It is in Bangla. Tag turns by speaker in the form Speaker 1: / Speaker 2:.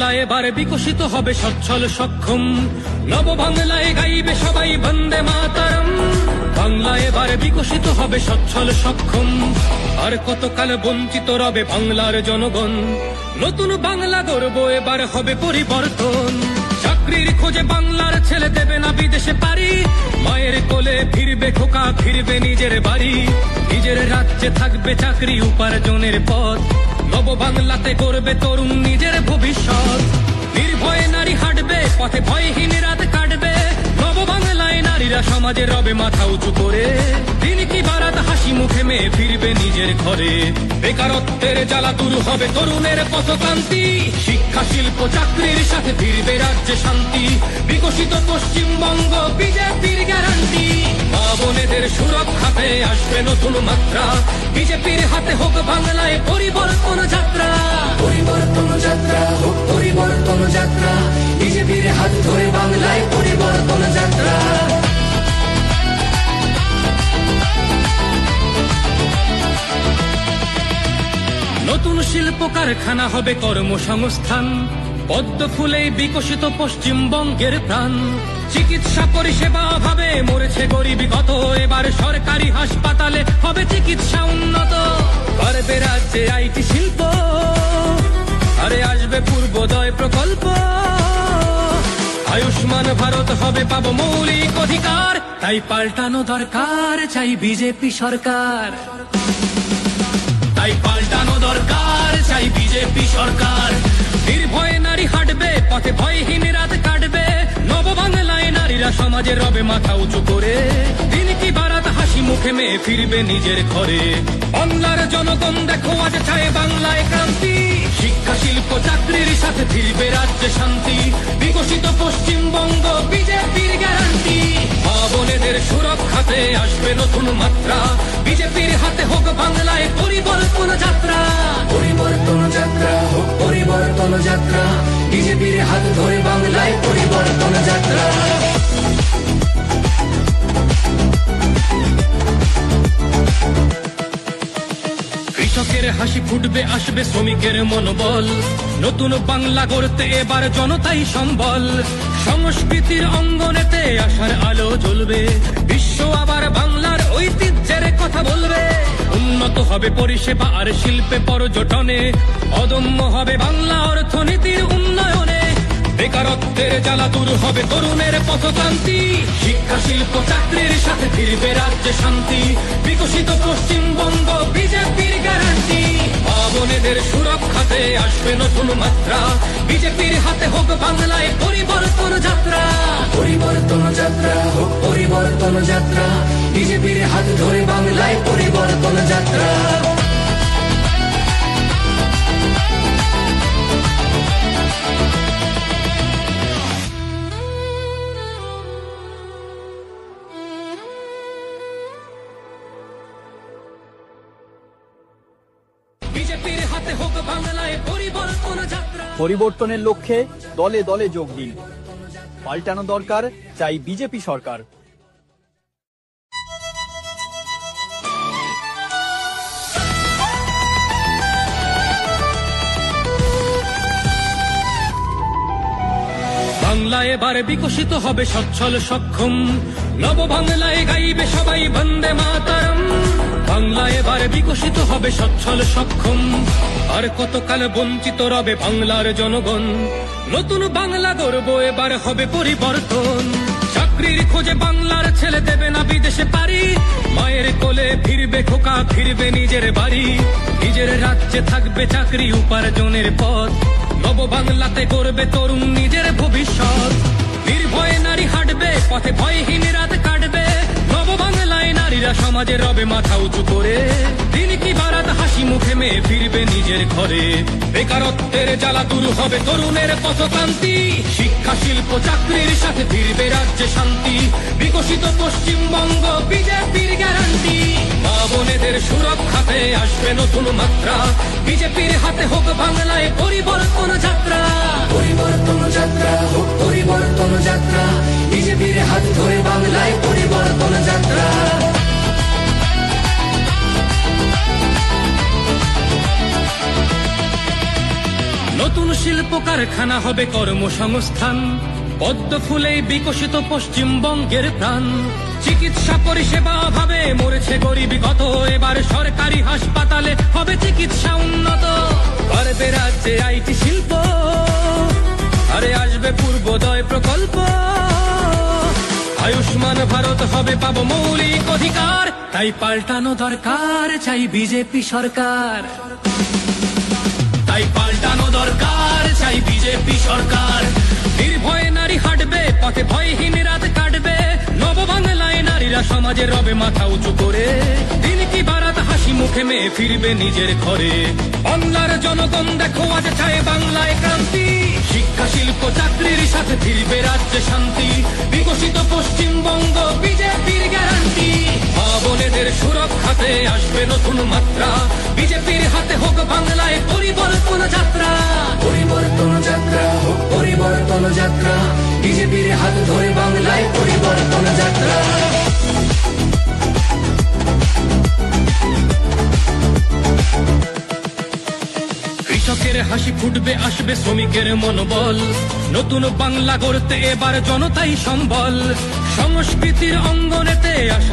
Speaker 1: বাংলা এবার বিকশিত হবে সচ্ছল সক্ষম, নব বাংলায় গাইবে সবাই বন্দে মাতরম। বাংলা এবার বিকশিত হবে সচ্ছল সক্ষম, আর কতকাল বঞ্চিত রবে বাংলার জনগণ। নতুন বাংলা গর্ব এবার হবে পরিবর্তন। চাকরির খোঁজে বাংলার ছেলে দেবে না বিদেশে পারি, মায়ের কোলে ফিরবে খোকা, ফিরবে নিজের বাড়ি। নিজের রাজ্যে থাকবে চাকরি উপার্জনের পথ, নব বাংলাতে করবে তরুণ নিজের ভবিষ্যৎ। নির্ভয়ে নারী হাঁটবে পথে, ভয়হীন রাত কাটবে। নব বাংলায় নারীরা সমাজে রবে মাথা উঁচু করে, দিন কি বারাত হাসি মুখে মেয়ে ফিরবে নিজের ঘরে। বেকারত্বের জ্বালা দূর হবে তরুণের পথক্রান্তি, শিক্ষা শিল্প চাকরির সাথে ফিরবে রাজ্যে শান্তি। বিকশিত পশ্চিমবঙ্গ বিজেপির গ্যারান্টি, মা বোনেদের সুরক্ষাতে আসবে নতুন মাত্রা। বিজেপির হাতে হোক বাংলায় পরিবর্তন যাত্রা,
Speaker 2: পরিবর্তন যাত্রা হোক পরিবর্তন যাত্রা, বিজেপির হাত ধরে বাংলায় পরিবর্তন যাত্রা।
Speaker 1: নতুন শিল্প কারখানা হবে কর্মসংস্থান, পদ্ম ফুলেই বিকশিত পশ্চিমবঙ্গের প্রাণ। চিকিৎসা পরিষেবা ভাবে মরেছে গরিবী কত, এবার সরকারি হাসপাতালে হবে চিকিৎসা উন্নত। বাড়বে রাজ্যে আইটি শিল্প, আরে আসবে পূর্বোদয় প্রকল্প। আয়ুষ্মান ভারত হবে পাবো মৌলিক অধিকার, তাই পাল্টানো দরকার চাই বিজেপি সরকার। তাই পাল্টানো দরকার চাই বিজেপি সরকার। নির্ভয়ে নারী হাঁটবে পথে, ভয়হীন রাত কাটবে। নব বাংলায় নারীরা সমাজে রবে মাথা উঁচু করে, দিন কি বারাত হাসি মুখে মেয়ে ফিরবে নিজের ঘরে। বাংলার জনগণ দেখো আজ চায় বাংলায় ক্রান্তি, শিক্ষা শিল্প চাকরির সাথে ফিরবে রাজ্যে শান্তি। বিকশিত পশ্চিমবঙ্গ বিজেপির গ্যারান্টি, মা বোনেদের সুরক্ষাতে আসবে নতুন মাত্রা। বিজেপির হাতে হোক বাংলায় পরিবর্তন যাত্রা,
Speaker 2: পরিবর্তন যাত্রা হোক পরিবর্তন যাত্রা, বিজেপির হাত ধরে বাংলায় পরিবর্তন যাত্রা।
Speaker 1: কৃষকের হাসি ফুটবে, আসবে শ্রমিকের মনোবল। নতুন বাংলা গড়তে এবার জনতাই সম্বল। সংস্কৃতির অঙ্গনেতে আশার আলো জ্বলবে, বিশ্ব আবার বাংলার ঐতিহ্যের কথা বলবে। উন্নত হবে পরিষেবা আর শিল্পে পর্যটনে, অদম্য হবে বাংলা অর্থনীতির উন্নয়নে। বেকারত্বের জ্বালা দূর হবে তরুণের পথক্রান্তি, শিক্ষা শিল্প চাকরির সাথে ফিরবে রাজ্যে শান্তি। বিকশিত পশ্চিমবঙ্গ বিজেপির গ্যারান্টি, মা বোনেদের সুরক্ষাতে আসবে নতুন মাত্রা। বিজেপির হাতে হোক বাংলায় পরিবর্তন যাত্রা,
Speaker 2: পরিবর্তন যাত্রা হোক পরিবর্তন যাত্রা, বিজেপির হাত ধরে বাংলায় পরিবর্তন যাত্রা।
Speaker 1: বিজেপির হাতে হোক বাংলায় পরিবর্তন যাত্রা।
Speaker 3: পরিবর্তনের লক্ষ্যে দলে দলে যোগ দিন, পাল্টানো দরকার চাই বিজেপি সরকার।
Speaker 1: বাংলা এবার বিকশিত হবে সচ্ছল সক্ষম, নব বাংলায় গাইবে সবাই বন্দে মাতরম। বাংলা এবার বিকশিত হবে সচ্ছল সক্ষম, আর কতকাল বঞ্চিত রবে বাংলার জনগণ। নতুন বাংলা গর্ব এবার হবে পরিবর্তন। চাকরির খোঁজে বাংলার ছেলে দেবে না বিদেশে পারি, মায়ের কোলে ফিরবে খোকা, ফিরবে নিজের বাড়ি। নিজের রাজ্যে থাকবে চাকরি উপার্জনের পথ, নব বাংলাতে করবে তরুণ নিজের ভবিষ্যৎ। নির্ভয়ে নারী হাঁটবে পথে, ভয়হীন রাত কাটবে। নব বাংলায় নারীরা সমাজে রবে মাথা উঁচু করে, দিন কি বারাত হাসি মুখে মেয়ে ফিরবে নিজের ঘরে। বেকারত্বের জ্বালা দূর হবে তরুণের পথক্রান্তি, শিক্ষা শিল্প চাকরির সাথে ফিরবে রাজ্যে শান্তি। বিকশিত পশ্চিমবঙ্গ বিজেপির গ্যারান্টি, মা বোনেদের সুরক্ষাতে আসবে নতুন মাত্রা। বিজেপির হাতে হোক বাংলায় পরিবর্তন যাত্রা,
Speaker 2: পরিবর্তন যাত্রা হোক পরিবর্তন যাত্রা, বিজেপির হাত ধরে বাংলায় পরিবর্তন যাত্রা।
Speaker 1: নতুন শিল্প কারখানা হবে কর্মসংস্থান, পদ্ম ফুলেই বিকশিত পশ্চিমবঙ্গের প্রাণ। চিকিৎসা পরিষেবা অভাবে মরেছে গরিবী কত, এবার সরকারি হাসপাতালে হবে চিকিৎসা উন্নত। পারবে রাজ্যে আইটি শিল্প, আরে আসবে পূর্বোদয় প্রকল্প। আয়ুষ্মান ভারত হবে পাবো মৌলিক অধিকার, তাই পাল্টানো দরকার, চাই বিজেপি সরকার। তাই পাল্টানো দরকার, চাই বিজেপি সরকার। নির্ভয়ে নারী হাঁটবে পথে, ভয়হীন রাত কাটবে। নববাংলায় নারীরা সমাজে রবে মাথা উঁচু করে। দিন কি বারাত হাসি মুখে মেয়ে ফিরবে নিজের ঘরে। বাংলার জনগণ দেখো আজ চায় বাংলায় ক্রান্তি। শিক্ষা শিল্প চাকরির সাথে ফিরবে রাজ্যে শান্তি। বিকশিত পশ্চিমবঙ্গ বিজেপির গ্যারান্টি। মা বোনেদের সুরক্ষাতে আসবে নতুন মাত্রা। বিজেপির হাতে হোক বাংলায় পরিবর্তন যাত্রা।
Speaker 2: পরিবর্তন যাত্রা হোক পরিবর্তন যাত্রা, বিজেপির হাত ধরে বাংলায় পরিবর্তন যাত্রা।
Speaker 1: কৃষকের হাসি ফুটবে, আসবে শ্রমিকের মনোবল। নতুন বাংলা গড়তে এবার জনতাই সম্বল। সংস্কৃতির অঙ্গনেতে আসা